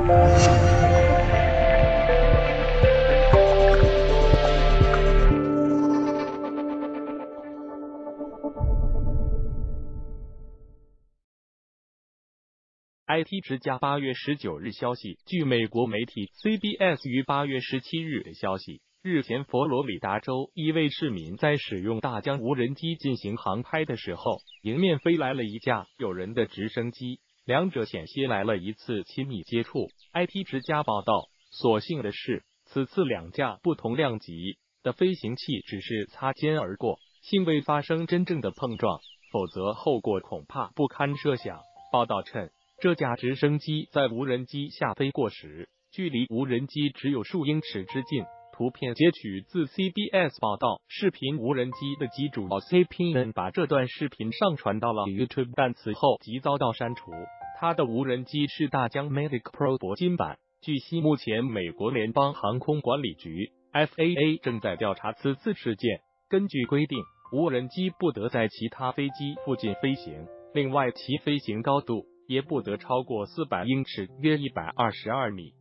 IT 之家8月19日消息，据美国媒体 CBS 于8月17日的消息，日前佛罗里达州一位市民在使用大疆无人机进行航拍的时候，迎面飞来了一架有人的直升机，两者险些来了一次亲密接触。IT 之家报道，所幸的是，此次两架不同量级的飞行器只是擦肩而过，幸未发生真正的碰撞，否则后果恐怕不堪设想。报道称，这架直升机在无人机下飞过时，距离无人机只有数英尺之近。图片截取自 CBS 报道，视频无人机的机主 CPN 把这段视频上传到了 YouTube， 但此后即遭到删除。他的无人机是大疆 Mavic Pro 铂金版。据悉，目前美国联邦航空管理局 FAA 正在调查此次事件。根据规定，无人机不得在其他飞机附近飞行，另外其飞行高度也不得超过400英尺，约122米。